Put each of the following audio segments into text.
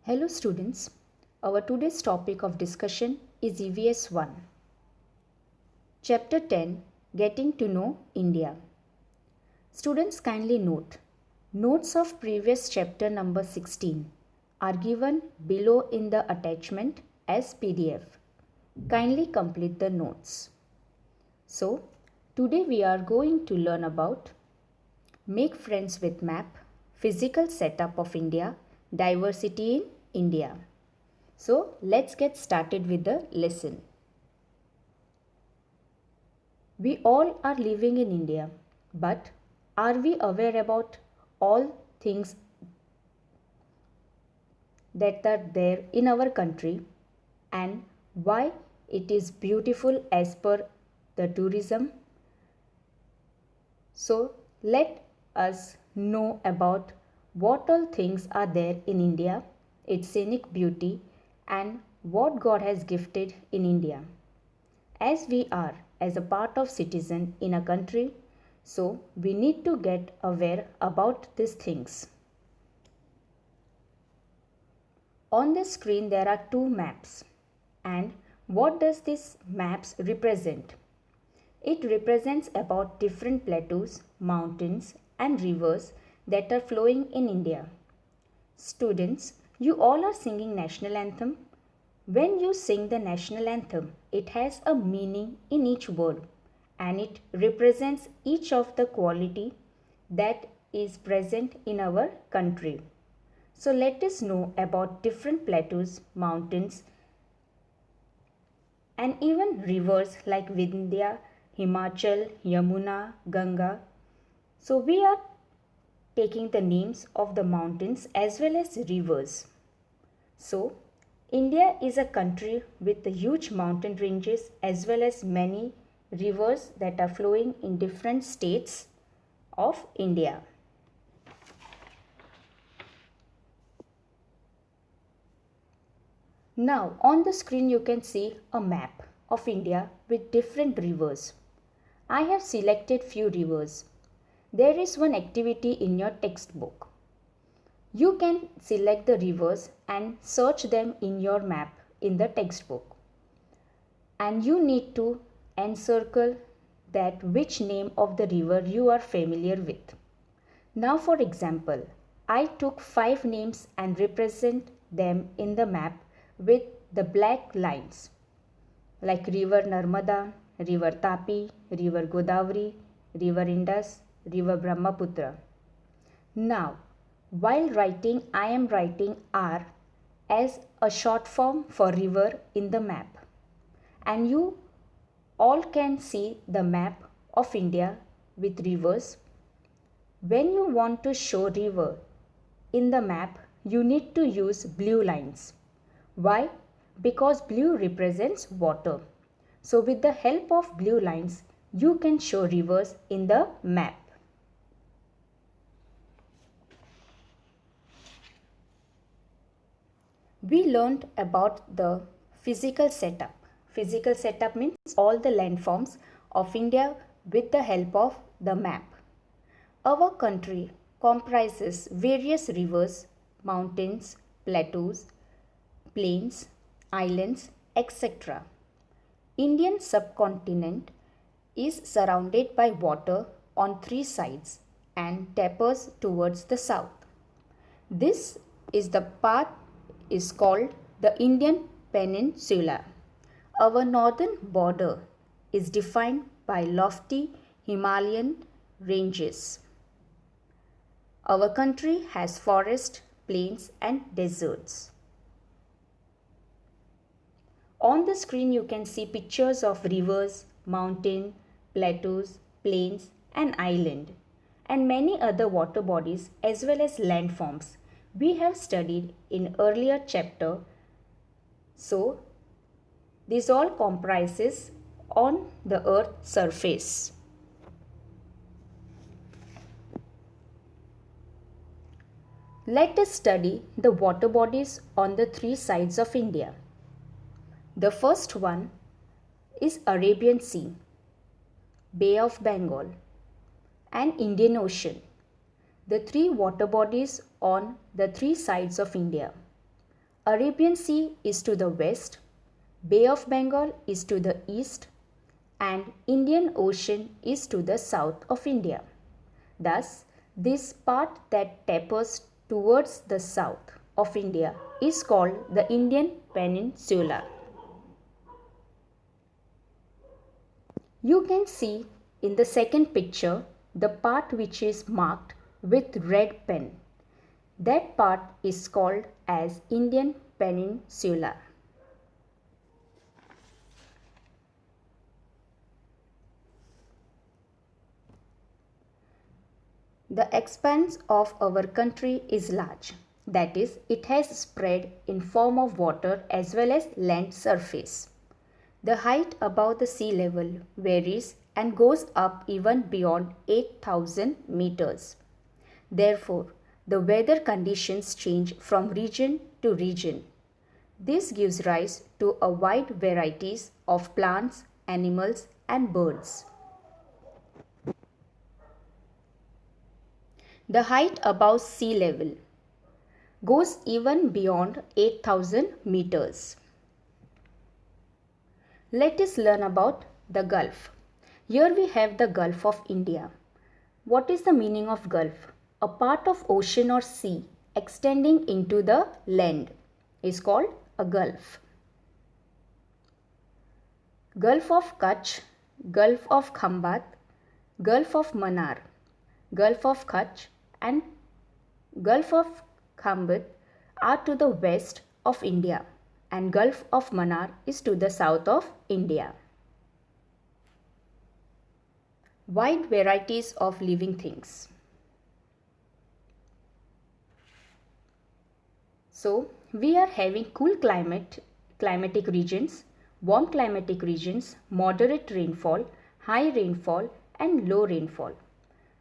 Hello students, our today's topic of discussion is EVS 1. Chapter 10, Getting to Know India. Students kindly note, notes of previous chapter number 16 are given below in the attachment as PDF. Kindly complete the notes. So, today we are going to learn about Make Friends with Map, Physical Setup of India, Diversity in India. So let's get started with the lesson. We all are living in India, but are we aware about all things that are there in our country and why it is beautiful as per the tourism? So let us know about what all things are there in India, its scenic beauty, and what God has gifted in India. As we are as a part of citizen in a country, so we need to get aware about these things. On the screen there are two maps, and what does these maps represent? It represents about different plateaus, mountains and rivers that are flowing in India. Students, you all are singing national anthem. When you sing the national anthem, it has a meaning in each word and it represents each of the quality that is present in our country. So let us know about different plateaus, mountains and even rivers like Vindhya, Himachal, Yamuna, Ganga. So we are taking the names of the mountains as well as rivers. So India is a country with the huge mountain ranges as well as many rivers that are flowing in different states of India. Now on the screen you can see a map of India with different rivers. I have selected few rivers. There is one activity in your textbook. You can select the rivers and search them in your map in the textbook. And you need to encircle that which name of the river you are familiar with. Now for example, I took 5 names and represent them in the map with the black lines like river Narmada, river Tapi, river Godavari, river Indus, river Brahmaputra. Now, while writing, I am writing R as a short form for river in the map. And you all can see the map of India with rivers. When you want to show river in the map, you need to use blue lines. Why? Because blue represents water. So with the help of blue lines, you can show rivers in the map. We learned about the physical setup. Physical setup means all the landforms of India with the help of the map. Our country comprises various rivers, mountains, plateaus, plains, islands, etc. Indian subcontinent is surrounded by water on 3 sides and tapers towards the south. This is the path is called the Indian Peninsula. Our northern border is defined by lofty Himalayan ranges. Our country has forests, plains and deserts. On the screen you can see pictures of rivers, mountain, plateaus, plains and island and many other water bodies as well as landforms we have studied in earlier chapter. So this all comprises on the earth surface. Let us study the water bodies on the 3 sides of India. The first one is Arabian Sea, Bay of Bengal and Indian Ocean. The 3 water bodies on the 3 sides of India. Arabian Sea is to the west, Bay of Bengal is to the east, and Indian Ocean is to the south of India. Thus, this part that tapers towards the south of India is called the Indian Peninsula. You can see in the second picture the part which is marked with red pen. That part is called as Indian Peninsula. The expanse of our country is large. That is, it has spread in form of water as well as land surface. The height above the sea level varies and goes up even beyond 8,000 meters. Therefore, the weather conditions change from region to region. This gives rise to a wide varieties of plants, animals, and birds. The height above sea level goes even beyond 8,000 meters. Let us learn about the Gulf. Here we have the Gulf of India. What is the meaning of Gulf? A part of ocean or sea extending into the land is called a Gulf. Gulf of Kutch, Gulf of Khambat, Gulf of Mannar, Gulf of Kutch and Gulf of Khambat are to the west of India and Gulf of Mannar is to the south of India. Wide varieties of living things. So, we are having cool climatic regions, warm climatic regions, moderate rainfall, high rainfall and low rainfall.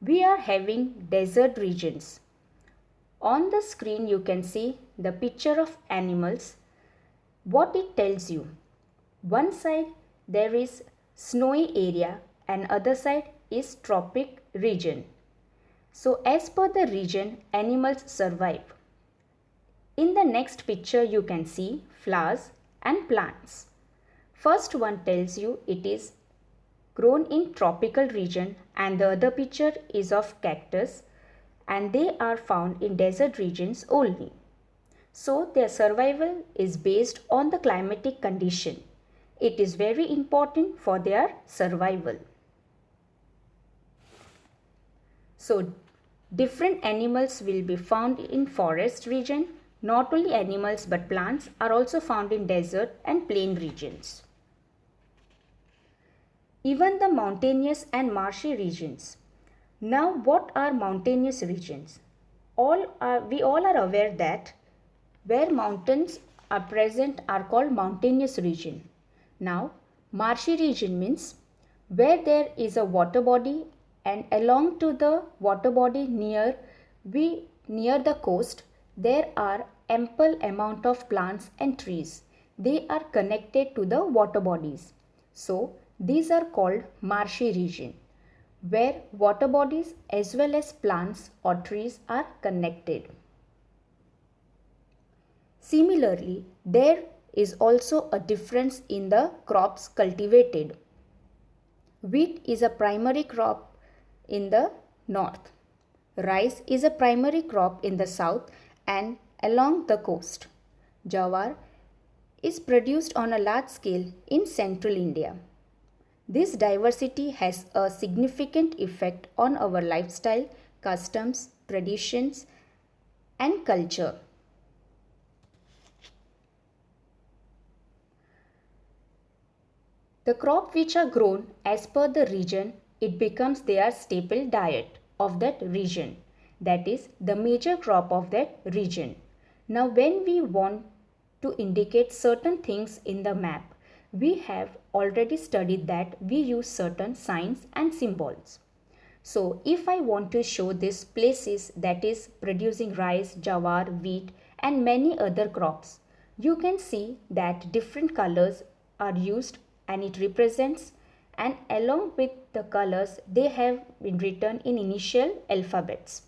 We are having desert regions. On the screen you can see the picture of animals. What it tells you? One side there is snowy area and other side is tropic region. So as per the region, animals survive. In the next picture you can see flowers and plants. First one tells you it is grown in tropical region and the other picture is of cactus and they are found in desert regions only. So their survival is based on the climatic condition. It is very important for their survival. So different animals will be found in forest region. Not only animals but plants are also found in desert and plain regions. Even the mountainous and marshy regions. Now what are mountainous regions? We all are aware that where mountains are present are called mountainous region. Now marshy region means where there is a water body and along to the water body near the coast there are ample amount of plants and trees. They are connected to the water bodies. So these are called marshy region, where water bodies as well as plants or trees are connected. Similarly, there is also a difference in the crops cultivated. Wheat is a primary crop in the north. Rice is a primary crop in the south and along the coast. Jawar is produced on a large scale in central India. This diversity has a significant effect on our lifestyle, customs, traditions, and culture. The crops which are grown as per the region, it becomes their staple diet of that region. That is the major crop of that region. Now when we want to indicate certain things in the map, we have already studied that we use certain signs and symbols. So if I want to show these places that is producing rice, jawar, wheat and many other crops, you can see that different colors are used and it represents, and along with the colors they have been written in initial alphabets.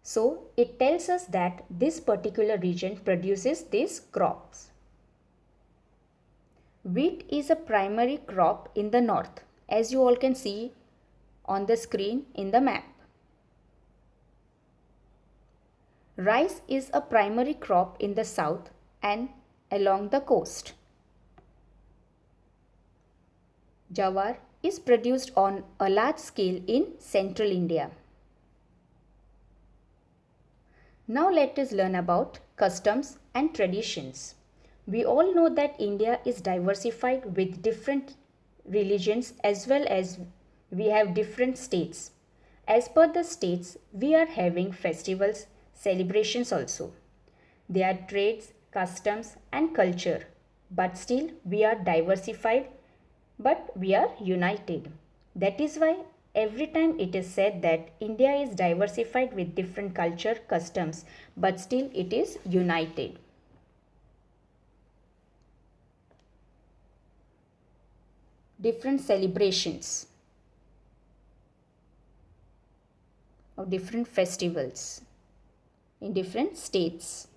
So it tells us that this particular region produces these crops. Wheat is a primary crop in the north, as you all can see on the screen in the map. Rice is a primary crop in the south and along the coast. Jawar is produced on a large scale in central India. Now let us learn about customs and traditions. We all know that India is diversified with different religions as well as we have different states. As per the states, we are having festivals, celebrations also. They are trades, customs and culture. But still we are diversified, but we are united. That is why every time it is said that India is diversified with different culture, customs, but still it is united. Different celebrations of different festivals in different states.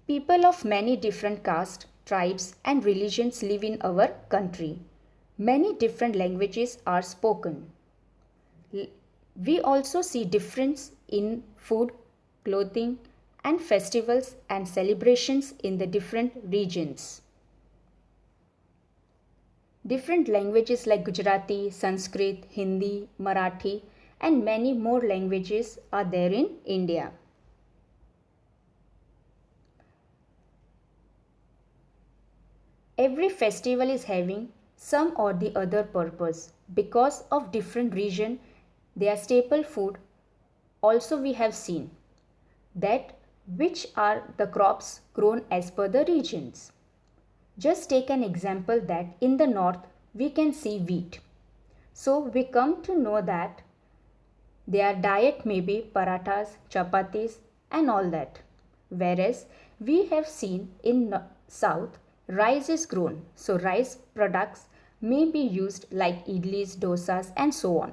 People of many different castes, tribes and religions live in our country. Many different languages are spoken. We also see difference in food, clothing and festivals and celebrations in the different regions. Different languages like Gujarati, Sanskrit, Hindi, Marathi and many more languages are there in India. Every festival is having some or the other purpose. Because of different region, their staple food also we have seen that which are the crops grown as per the regions. Just take an example that in the north we can see wheat. So we come to know that their diet may be parathas, chapatis and all that. Whereas we have seen in south rice is grown. So rice products may be used like idlis, dosas and so on.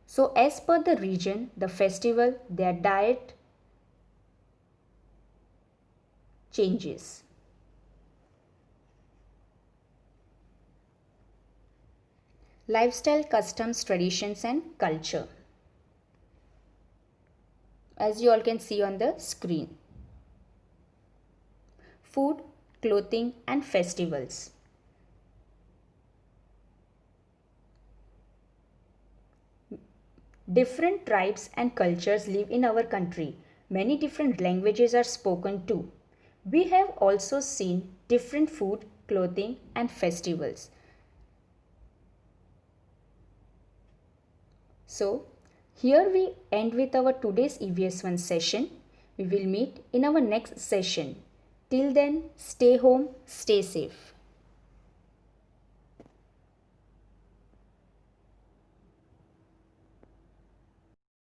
So as per the region, the festival, their diet changes. Lifestyle, customs, traditions and culture. As you all can see on the screen. Food, clothing and festivals. Different tribes and cultures live in our country. Many different languages are spoken too. We have also seen different food, clothing and festivals. So, here we end with our today's EVS1 session. We will meet in our next session. Till then, stay home, stay safe.